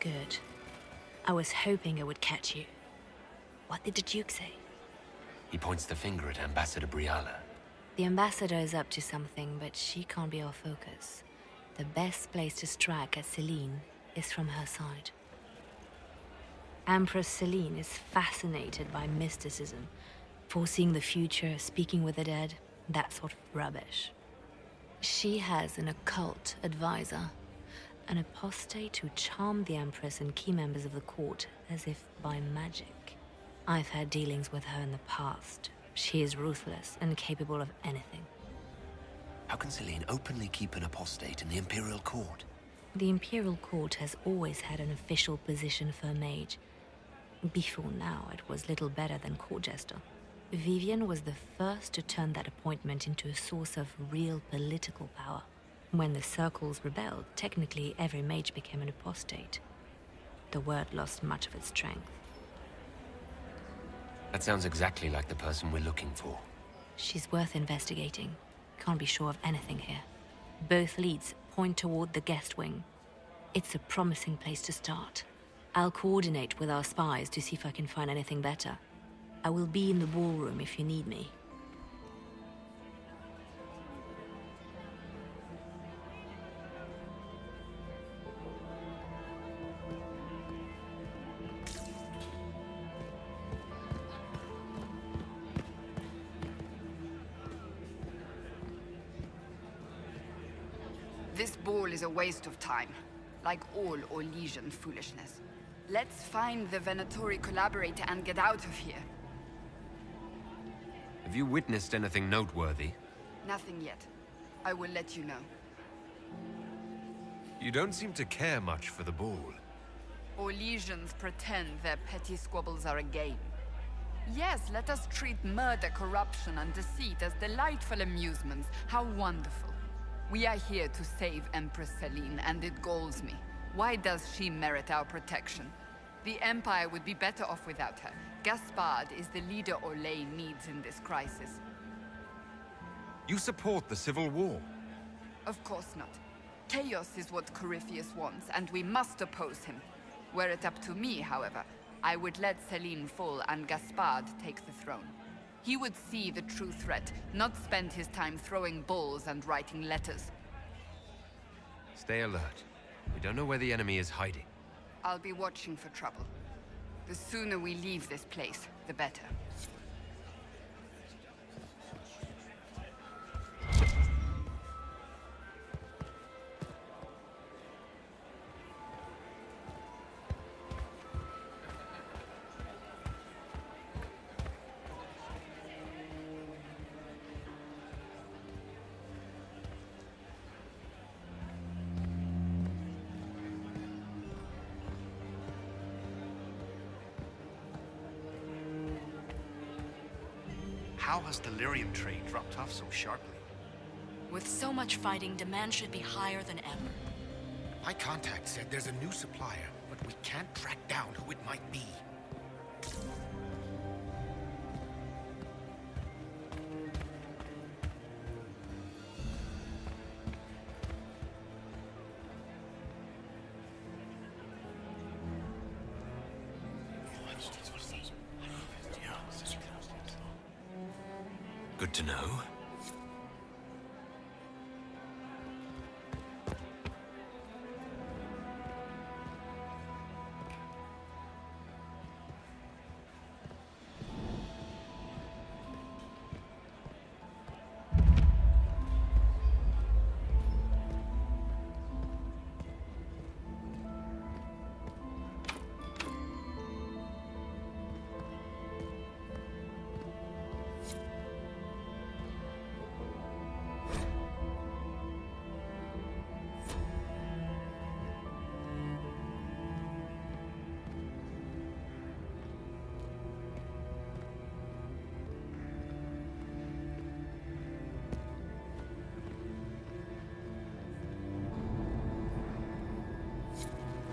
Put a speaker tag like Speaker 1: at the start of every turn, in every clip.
Speaker 1: Good. I was hoping I would catch you. What did the Duke say?
Speaker 2: He points the finger at Ambassador Briala.
Speaker 1: The Ambassador is up to something, but she can't be our focus. The best place to strike at Celene is from her side. Empress Celene is fascinated by mysticism, foreseeing the future, speaking with the dead, that sort of rubbish. She has an occult advisor, an apostate who charmed the Empress and key members of the court as if by magic. I've had dealings with her in the past. She is ruthless and capable of anything.
Speaker 2: How can Celene openly keep an apostate in the Imperial Court?
Speaker 1: The Imperial Court has always had an official position for a mage. Before now, it was little better than court jester. Vivian was the first to turn that appointment into a source of real political power. When the circles rebelled, technically every mage became an apostate. The word lost much of its strength.
Speaker 2: That sounds exactly like the person we're looking for.
Speaker 1: She's worth investigating. Can't be sure of anything here. Both leads point toward the guest wing. It's a promising place to start. I'll coordinate with our spies to see if I can find anything better. I will be in the ballroom if you need me.
Speaker 3: This ball is a waste of time, like all Orlesian foolishness. Let's find the Venatori collaborator and get out of here.
Speaker 2: Have you witnessed anything noteworthy?
Speaker 3: Nothing yet. I will let you know.
Speaker 2: You don't seem to care much for the ball.
Speaker 3: Orlesians pretend their petty squabbles are a game. Yes, let us treat murder, corruption, and deceit as delightful amusements. How wonderful. We are here to save Empress Celene, and it galls me. Why does she merit our protection? The Empire would be better off without her. Gaspard is the leader Orlais needs in this crisis.
Speaker 2: You support the civil war?
Speaker 3: Of course not. Chaos is what Corypheus wants, and we must oppose him. Were it up to me, however, I would let Celene fall and Gaspard take the throne. He would see the true threat, not spend his time throwing balls and writing letters.
Speaker 2: Stay alert. We don't know where the enemy is hiding.
Speaker 3: I'll be watching for trouble. The sooner we leave this place, the better.
Speaker 4: How has the lyrium trade dropped off so sharply?
Speaker 5: With so much fighting, demand should be higher than ever.
Speaker 6: My contact said there's a new supplier, but we can't track down who it might be.
Speaker 2: Good to know.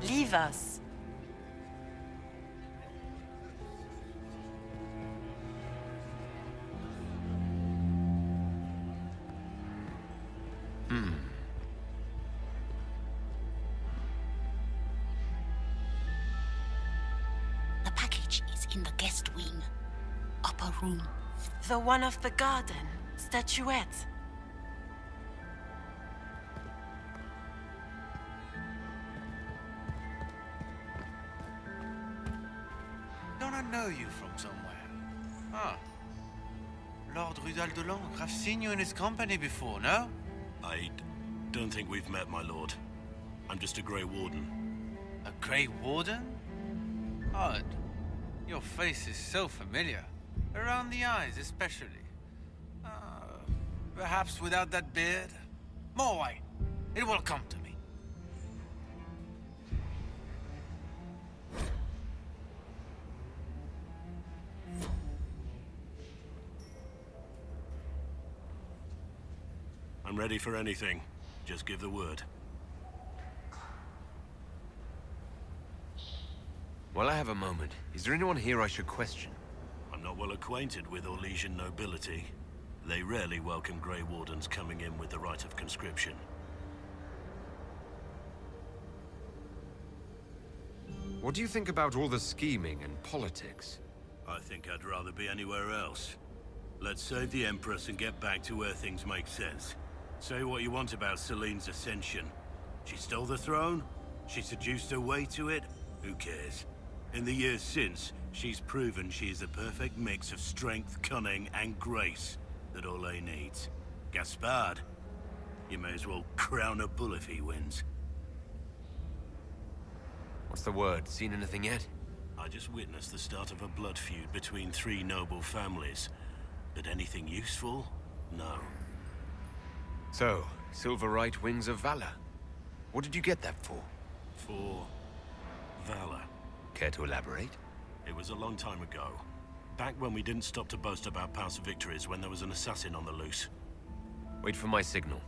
Speaker 5: Leave us.
Speaker 7: in the guest wing. Upper room.
Speaker 8: The one of the garden. Statuette.
Speaker 9: Don't I know you from somewhere? Ah. Lord Rudal de Langres. I've seen you in his company before, no?
Speaker 10: I don't think we've met, my lord. I'm just a Grey Warden.
Speaker 9: A Grey Warden? Odd. Your face is so familiar. Around the eyes, especially. Perhaps without that beard? More white. It will come to me.
Speaker 10: I'm ready for anything. Just give the word.
Speaker 2: While I have a moment, is there anyone here I should question?
Speaker 10: I'm not well acquainted with Orlesian nobility. They rarely welcome Grey Wardens coming in with the right of conscription.
Speaker 2: What do you think about all the scheming and politics?
Speaker 10: I think I'd rather be anywhere else. Let's save the Empress and get back to where things make sense. Say what you want about Celene's ascension. She stole the throne? She seduced her way to it? Who cares? In the years since, she's proven she is the perfect mix of strength, cunning, and grace that Orlais needs. Gaspard, you may as well crown a bull if he wins.
Speaker 2: What's the word? Seen anything yet?
Speaker 10: I just witnessed the start of a blood feud between three noble families. But anything useful? No.
Speaker 2: So, Silver Right Wings of Valor. What did you get that for?
Speaker 10: For valor.
Speaker 2: Care to elaborate?
Speaker 10: It was a long time ago. Back when we didn't stop to boast about past victories when there was an assassin on the loose.
Speaker 2: Wait for my signal.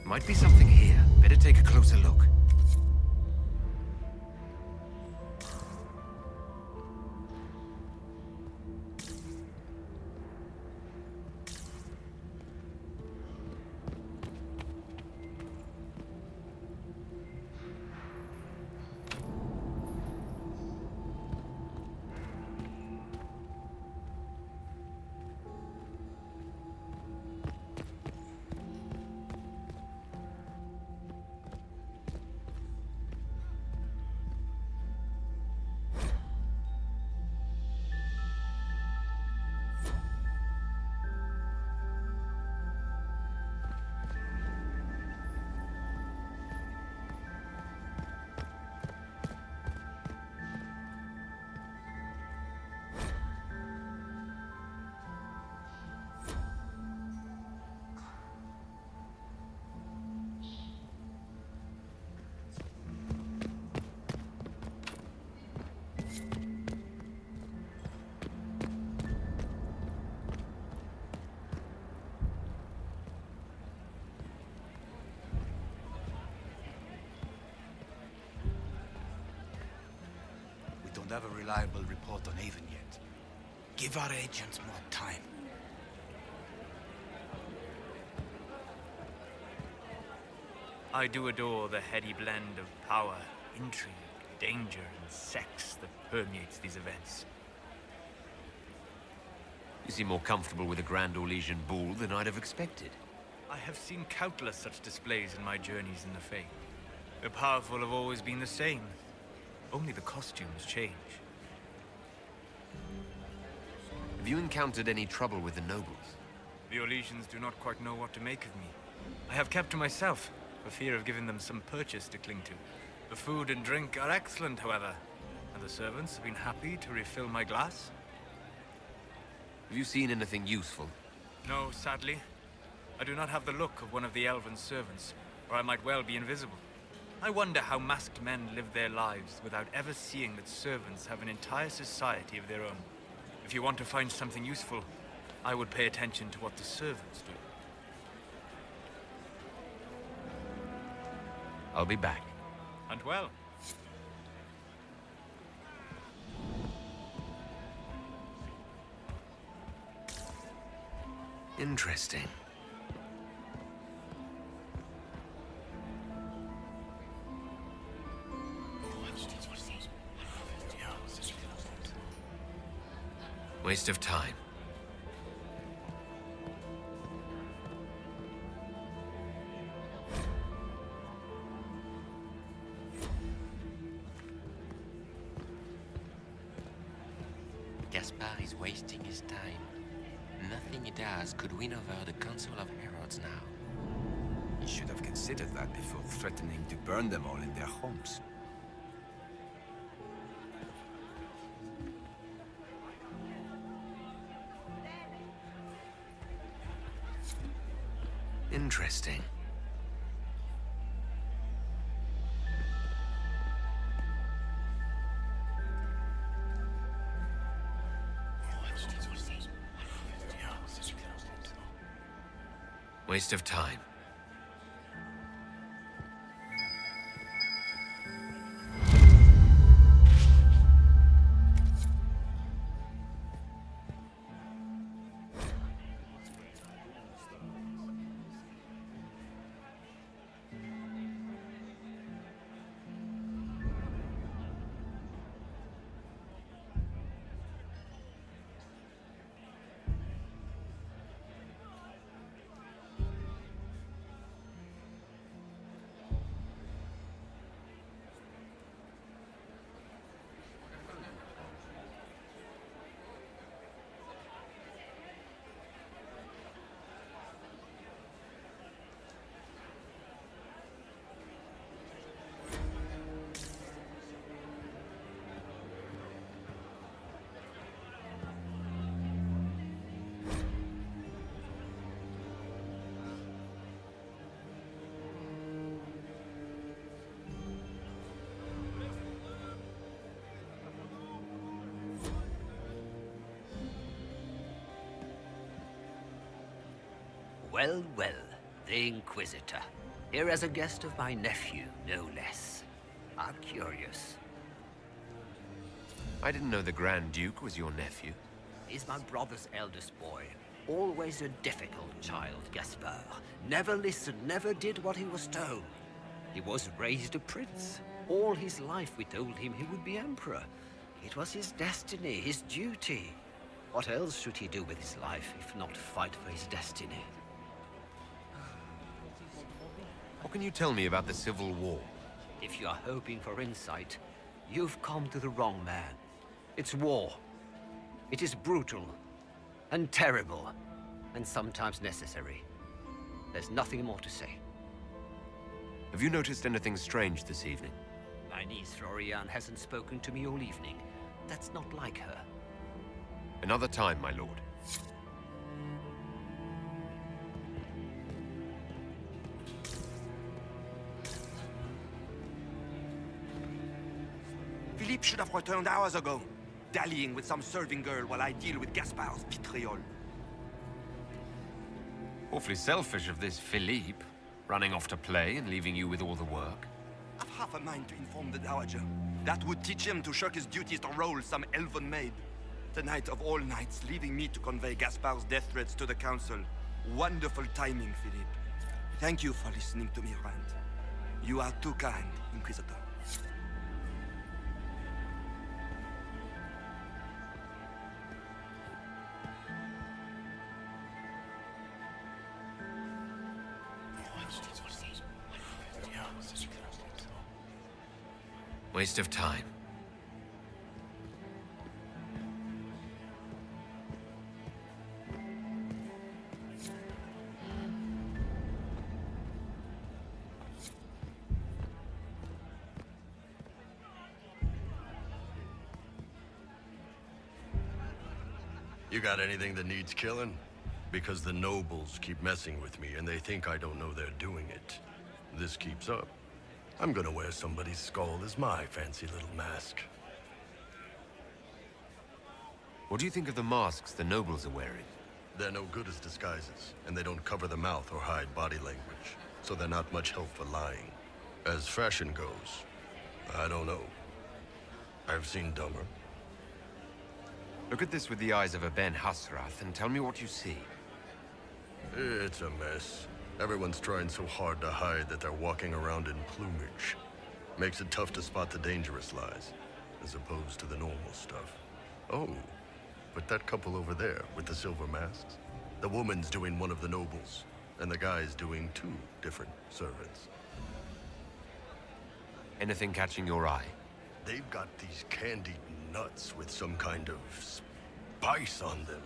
Speaker 2: Might be something here. Better take a closer look.
Speaker 6: Don't have a reliable report on Haven yet. Give our agents more time.
Speaker 11: I do adore the heady blend of power, intrigue, danger, and sex that permeates these events.
Speaker 2: You seem more comfortable with a Grand Orlesian ball than I'd have expected.
Speaker 11: I have seen countless such displays in my journeys in the Fae. The powerful have always been the same. Only the costumes change.
Speaker 2: Have you encountered any trouble with the nobles?
Speaker 11: The Orlesians do not quite know what to make of me. I have kept to myself, for fear of giving them some purchase to cling to. The food and drink are excellent, however, and the servants have been happy to refill my glass.
Speaker 2: Have you seen anything useful?
Speaker 11: No, sadly. I do not have the look of one of the elven servants, or I might well be invisible. I wonder how masked men live their lives without ever seeing that servants have an entire society of their own. If you want to find something useful, I would pay attention to what the servants do.
Speaker 2: I'll be back.
Speaker 11: And well.
Speaker 2: Interesting. Waste of time.
Speaker 12: Gaspard is wasting his time. Nothing he does could win over the Council of Heralds now.
Speaker 2: He should have considered that before threatening to burn them all in their homes. Interesting. Waste of time.
Speaker 13: Well, well, the Inquisitor. Here as a guest of my nephew, no less. How curious.
Speaker 2: I didn't know the Grand Duke was your nephew.
Speaker 13: He's my brother's eldest boy. Always a difficult child, Gaspard. Never listened, never did what he was told. He was raised a prince. All his life we told him he would be emperor. It was his destiny, his duty. What else should he do with his life, if not fight for his destiny?
Speaker 2: What can you tell me about the Civil War?
Speaker 13: If you are hoping for insight, you've come to the wrong man. It's war. It is brutal, and terrible, and sometimes necessary. There's nothing more to say.
Speaker 2: Have you noticed anything strange this evening?
Speaker 13: My niece Florianne hasn't spoken to me all evening. That's not like her.
Speaker 2: Another time, my lord.
Speaker 14: Philippe should have returned hours ago, dallying with some serving girl while I deal with Gaspard's vitriol.
Speaker 2: Awfully selfish of this Philippe, running off to play and leaving you with all the work.
Speaker 14: I've half a mind to inform the Dowager. That would teach him to shirk his duties to roll some elven maid. Tonight of all nights, leaving me to convey Gaspard's death threats to the Council. Wonderful timing, Philippe. Thank you for listening to me rant. You are too kind, Inquisitor.
Speaker 2: Waste of time.
Speaker 10: You got anything that needs killing? Because the nobles keep messing with me and they think I don't know they're doing it. This keeps up, I'm gonna wear somebody's skull as my fancy little mask.
Speaker 2: What do you think of the masks the nobles are wearing?
Speaker 10: They're no good as disguises, and they don't cover the mouth or hide body language, so they're not much help for lying. As fashion goes, I don't know. I've seen dumber.
Speaker 2: Look at this with the eyes of a Ben Hasrath and tell me what you see.
Speaker 10: It's a mess. Everyone's trying so hard to hide that they're walking around in plumage. Makes it tough to spot the dangerous lies, as opposed to the normal stuff. Oh,
Speaker 15: but that couple over there with the silver masks, the woman's doing one of the nobles, and the guy's doing 2 different servants.
Speaker 2: Anything catching your eye?
Speaker 15: They've got these candied nuts with some kind of spice on them.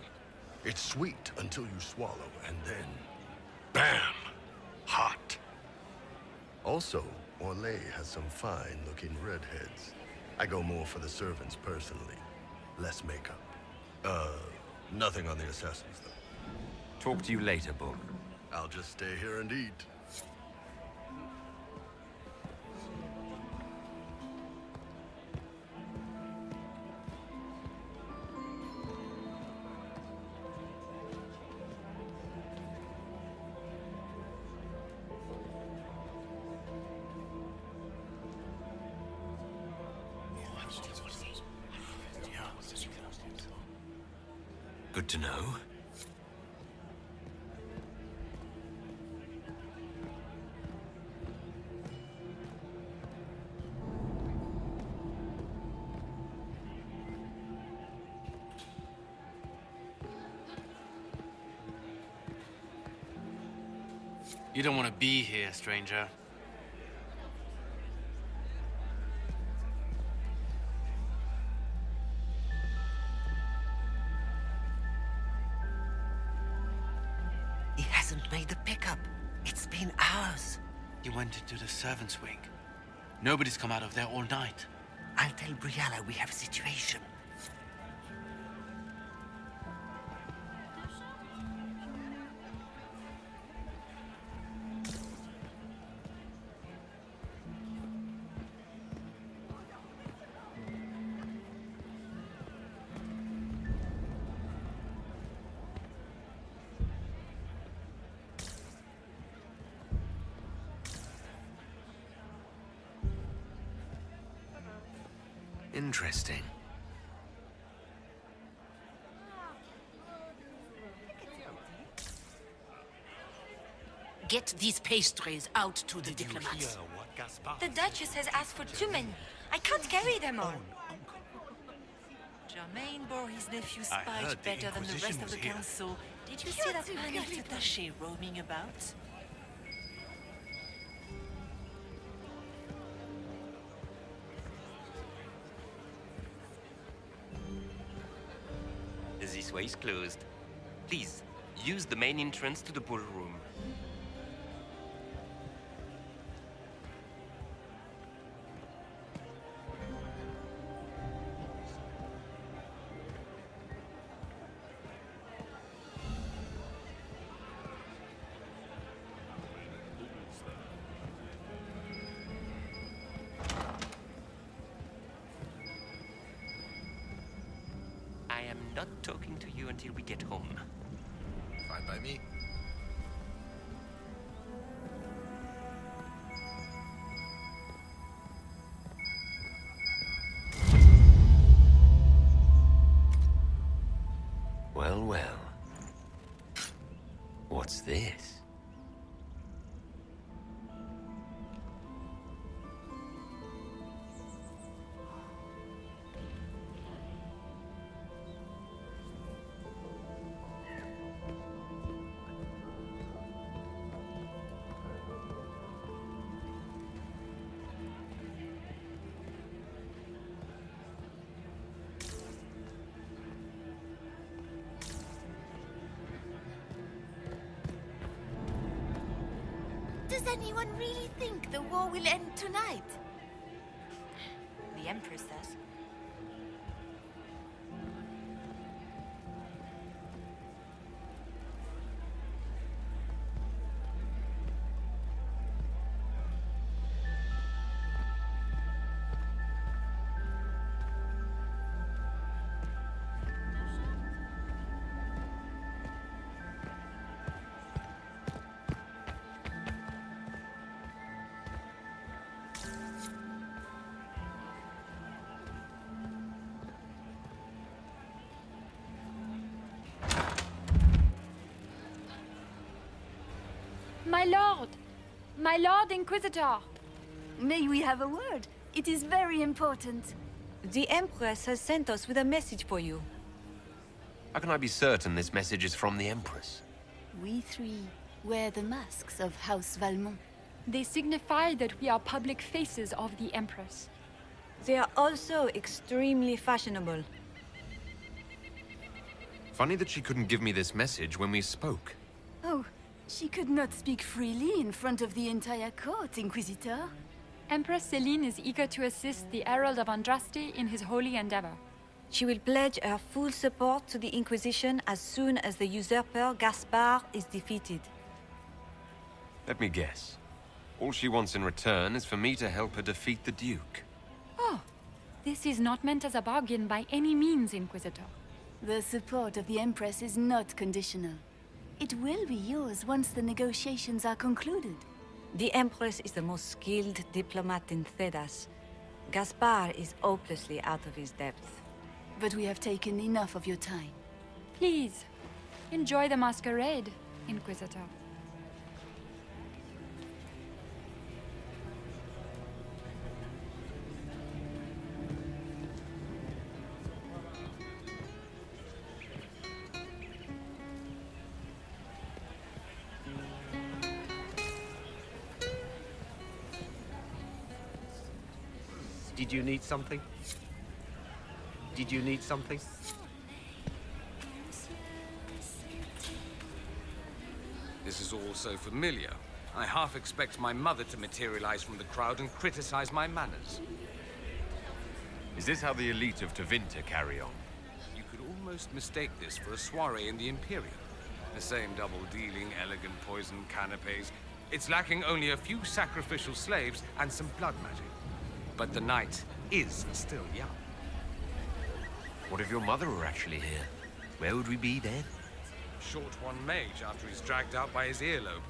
Speaker 15: It's sweet until you swallow, and then, bam! Hot. Also, Orlais has some fine-looking redheads. I go more for the servants personally. Less makeup. Nothing on the assassins, though.
Speaker 2: Talk to you later, Bull.
Speaker 15: I'll just stay here and eat.
Speaker 2: Good to know.
Speaker 9: You don't want to be here, stranger.
Speaker 13: He hasn't made the pickup. It's been hours.
Speaker 9: You went into the servants' wing. Nobody's come out of there all night.
Speaker 13: I'll tell Briala we have a situation.
Speaker 2: Interesting.
Speaker 7: Get these pastries out to the diplomats.
Speaker 5: The Duchess has asked for too many. I can't carry them all.
Speaker 8: Germain bore his nephew's
Speaker 9: I
Speaker 8: spite
Speaker 9: heard the
Speaker 8: better than the
Speaker 9: Inquisition
Speaker 8: rest of the
Speaker 9: was here.
Speaker 8: council. Did you see that panicked attaché roaming about?
Speaker 12: This way is closed. Please, use the main entrance to the ballroom. I am not talking to you until we get home.
Speaker 6: Fine by me.
Speaker 2: Well, well. What's this?
Speaker 16: Does anyone really think the war will end tonight?
Speaker 5: The Empress says.
Speaker 17: My Lord Inquisitor!
Speaker 16: May we have a word? It is very important.
Speaker 17: The Empress has sent us with a message for you.
Speaker 2: How can I be certain this message is from the Empress?
Speaker 18: We three wear the masks of House Valmont.
Speaker 17: They signify that we are public faces of the Empress.
Speaker 19: They are also extremely fashionable.
Speaker 2: Funny that she couldn't give me this message when we spoke.
Speaker 18: Oh, she could not speak freely in front of the entire court, Inquisitor.
Speaker 17: Empress Celene is eager to assist the Herald of Andraste in his holy endeavor.
Speaker 19: She will pledge her full support to the Inquisition as soon as the usurper Gaspard is defeated.
Speaker 2: Let me guess. All she wants in return is for me to help her defeat the Duke.
Speaker 17: Oh, this is not meant as a bargain by any means, Inquisitor.
Speaker 18: The support of the Empress is not conditional. It will be yours once the negotiations are concluded.
Speaker 19: The Empress is the most skilled diplomat in Thedas. Gaspard is hopelessly out of his depth.
Speaker 18: But we have taken enough of your time.
Speaker 17: Please, enjoy the masquerade, Inquisitor.
Speaker 13: Did you need something? Did you need something?
Speaker 20: This is all so familiar. I half expect my mother to materialize from the crowd and criticize my manners.
Speaker 2: Is this how the elite of Tevinter carry on?
Speaker 20: You could almost mistake this for a soiree in the Imperium. The same double-dealing, elegant poison canapes. It's lacking only a few sacrificial slaves and some blood magic. But the night is still young.
Speaker 2: What if your mother were actually here? Where would we be then?
Speaker 20: Short one mage after he's dragged out by his earlobe.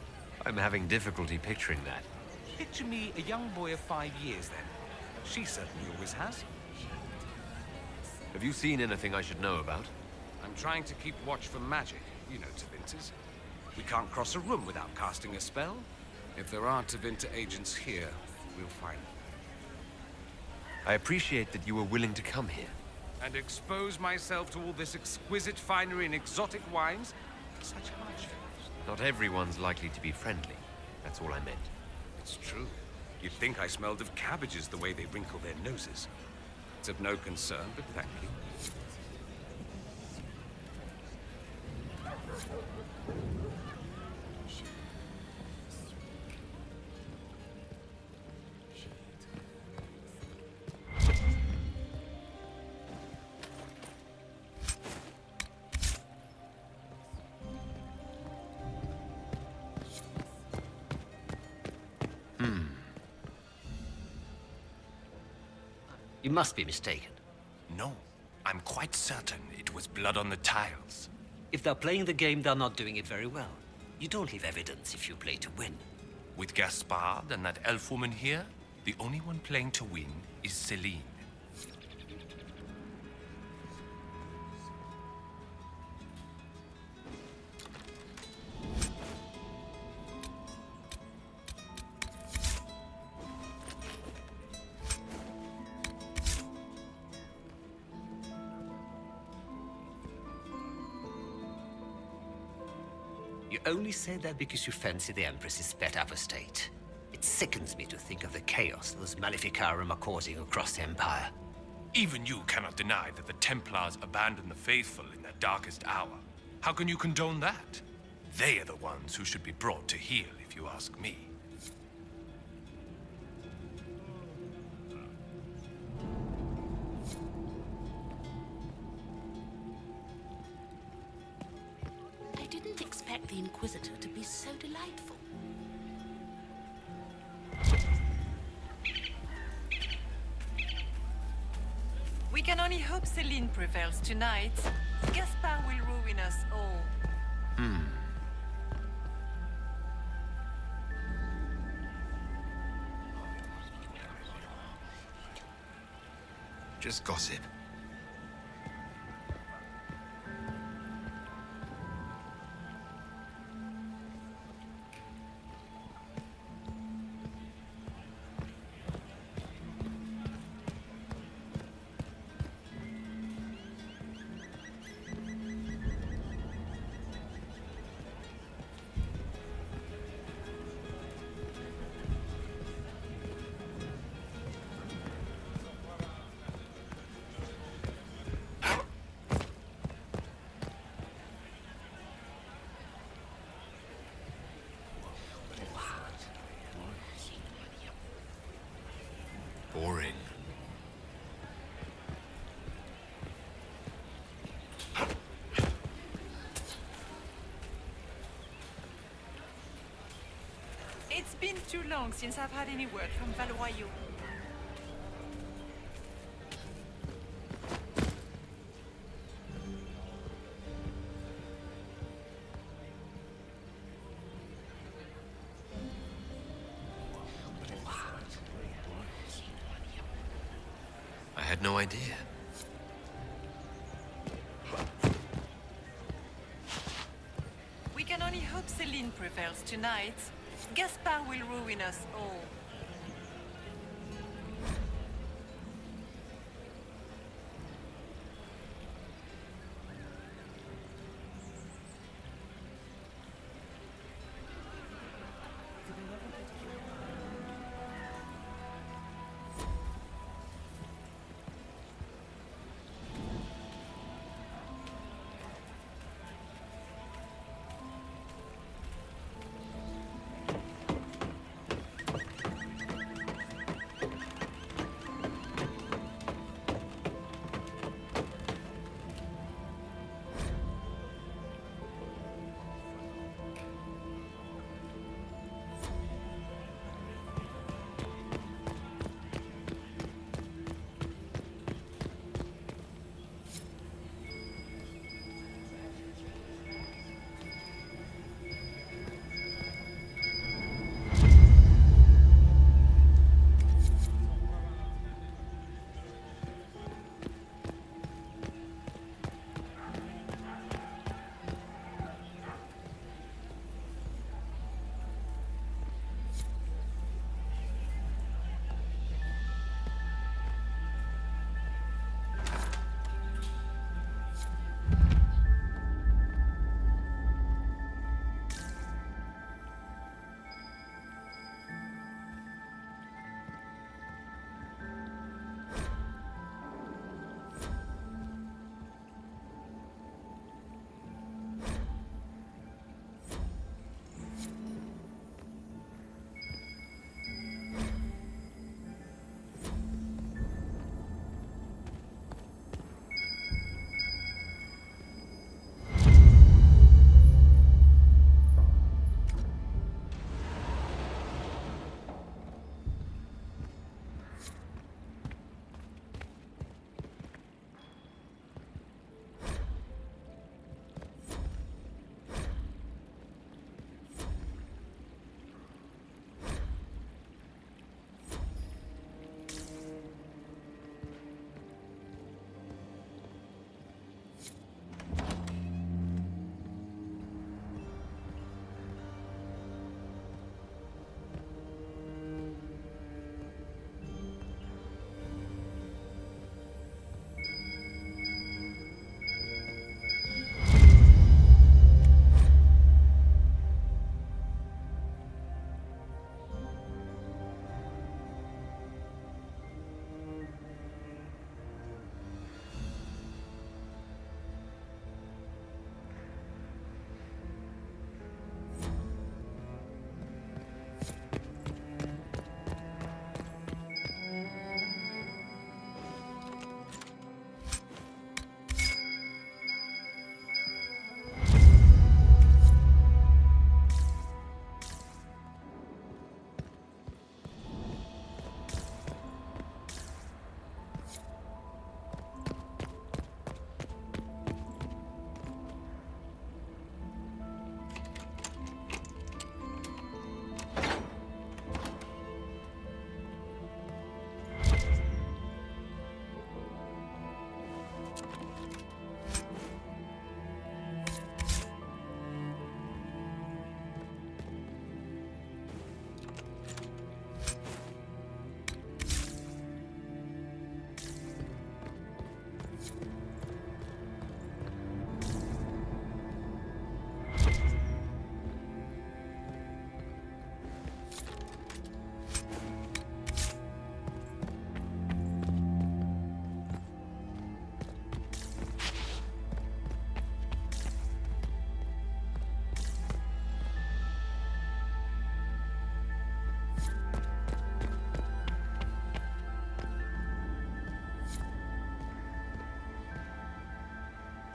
Speaker 2: I'm having difficulty picturing that.
Speaker 20: Picture me a young boy of 5 years then. She certainly always has.
Speaker 2: Have you seen anything I should know about?
Speaker 20: I'm trying to keep watch for magic. You know Tevinters. We can't cross a room without casting a spell. If there are Tevinter agents here, we'll find them.
Speaker 2: I appreciate that you were willing to come here.
Speaker 20: And expose myself to all this exquisite finery and exotic wines? Such hardship.
Speaker 2: Not everyone's likely to be friendly. That's all I meant.
Speaker 20: It's true. You'd think I smelled of cabbages the way they wrinkle their noses. It's of no concern, but thank you.
Speaker 13: You must be mistaken.
Speaker 20: No, I'm quite certain it was blood on the tiles.
Speaker 13: If they're playing the game, they're not doing it very well. You don't leave evidence if you play to win.
Speaker 20: With Gaspard and that elf woman here, the only one playing to win is Celene.
Speaker 13: You only say that because you fancy the Empress's pet apostate. It sickens me to think of the chaos those Maleficarum are causing across the Empire.
Speaker 20: Even you cannot deny that the Templars abandoned the faithful in their darkest hour. How can you condone that? They are the ones who should be brought to heel, if you ask me.
Speaker 7: I didn't expect the Inquisitor to be so delightful.
Speaker 8: We can only hope Celene prevails tonight. Gaspard will ruin us all.
Speaker 2: Just gossip.
Speaker 8: been too long since I've had any word from Valois.
Speaker 2: I had no idea.
Speaker 8: We can only hope Celene prevails tonight. Gaspard will ruin us all.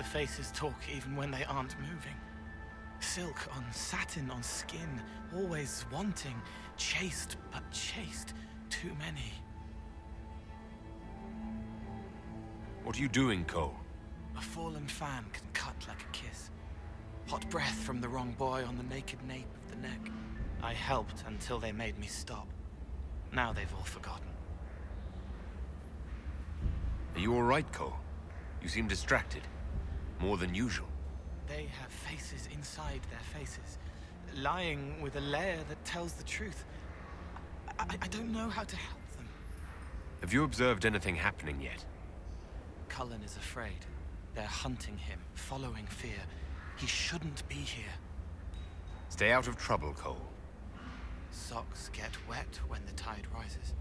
Speaker 21: faces talk even when they aren't moving. silk on satin on skin, always wanting, chaste but chaste, too many.
Speaker 2: What are you doing, Cole?
Speaker 21: A fallen fan can cut like a kiss. Hot breath from the wrong boy on the naked nape of the neck. I helped until they made me stop. Now they've all forgotten.
Speaker 2: Are you all right, Cole? You seem distracted. More than usual.
Speaker 21: They have faces inside their faces, lying with a layer that tells the truth. I don't know how to help them.
Speaker 2: Have you observed anything happening yet?
Speaker 21: Cullen is afraid. They're hunting him, following fear. He shouldn't be here.
Speaker 2: Stay out of trouble, Cole.
Speaker 21: Socks get wet when the tide rises.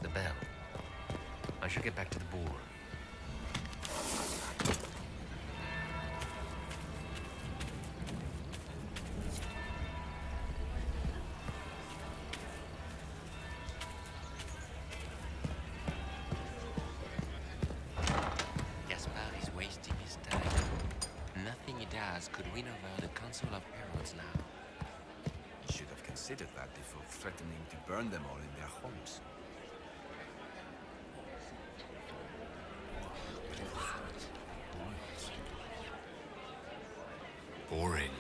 Speaker 12: The bell. I should get back to the ballroom. Gaspard is wasting his time. Nothing he does could win over the Council of Heralds now.
Speaker 22: He should have considered that before threatening to burn them all in their homes.
Speaker 2: Boring.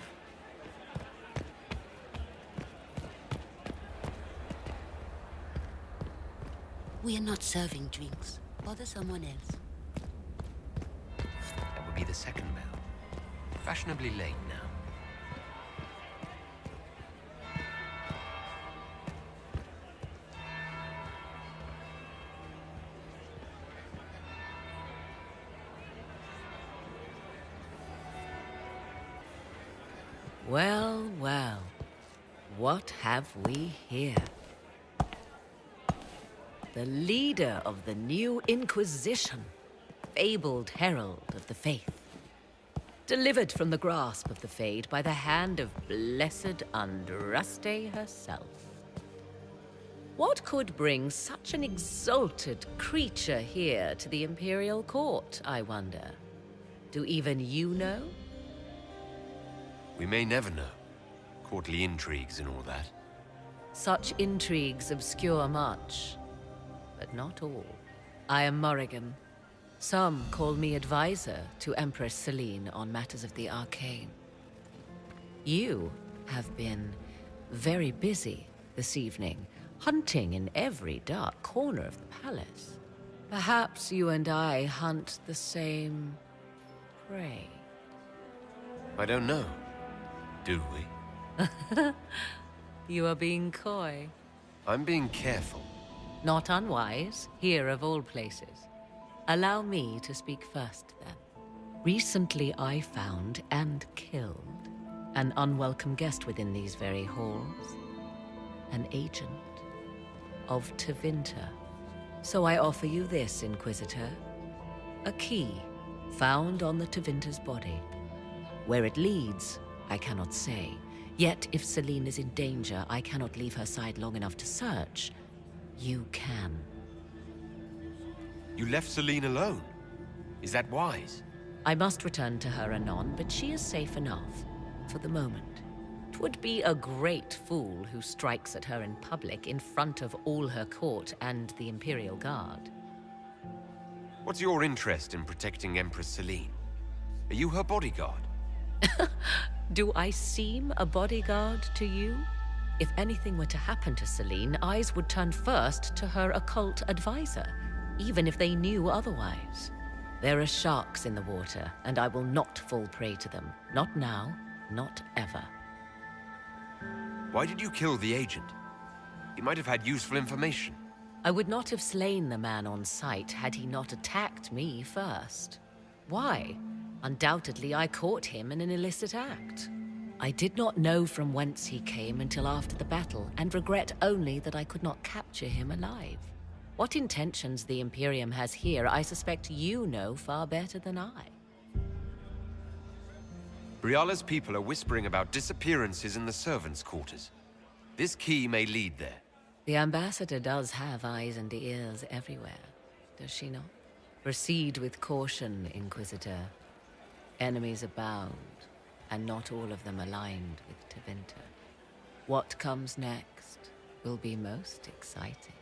Speaker 7: We are not serving drinks. Bother someone else.
Speaker 2: be the second bell. Fashionably late now.
Speaker 1: Well, well. What have we here? The leader of the new Inquisition, fabled herald of the faith. Delivered from the grasp of the Fade by the hand of blessed Andraste herself. What could bring such an exalted creature here to the Imperial Court, I wonder? Do even you know?
Speaker 2: We may never know. Courtly intrigues and all that.
Speaker 1: Such intrigues obscure much, but not all. I am Morrigan. Some call me advisor to Empress Celene on matters of the arcane. You have been very busy this evening, hunting in every dark corner of the palace. Perhaps you and I hunt the same prey.
Speaker 2: I don't know. Do we?
Speaker 1: You are being coy.
Speaker 2: I'm being careful.
Speaker 1: Not unwise, here of all places. Allow me to speak first, then. Recently I found and killed an unwelcome guest within these very halls. An agent of Tevinter. So I offer you this, Inquisitor. A key found on the Tevinter's body. Where it leads, I cannot say. Yet, if Celene is in danger, I cannot leave her side long enough to search. You can.
Speaker 2: You left Celene alone? Is that wise?
Speaker 1: I must return to her anon, but she is safe enough. For the moment. 'Twould be a great fool who strikes at her in public in front of all her court and the Imperial Guard.
Speaker 2: What's your interest in protecting Empress Celene? Are you her bodyguard?
Speaker 1: Do I seem a bodyguard to you? If anything were to happen to Celene, eyes would turn first to her occult advisor, even if they knew otherwise. There are sharks in the water, and I will not fall prey to them. Not now, not ever.
Speaker 2: Why did you kill the agent? He might have had useful information.
Speaker 1: I would not have slain the man on sight had he not attacked me first. Why? Undoubtedly, I caught him in an illicit act. I did not know from whence he came until after the battle, and regret only that I could not capture him alive. What intentions the Imperium has here, I suspect you know far better than I.
Speaker 2: Briala's people are whispering about disappearances in the servants' quarters. This key may lead there.
Speaker 1: The ambassador does have eyes and ears everywhere, does she not? Proceed with caution, Inquisitor. Enemies abound, and not all of them aligned with Tevinter. What comes next will be most exciting.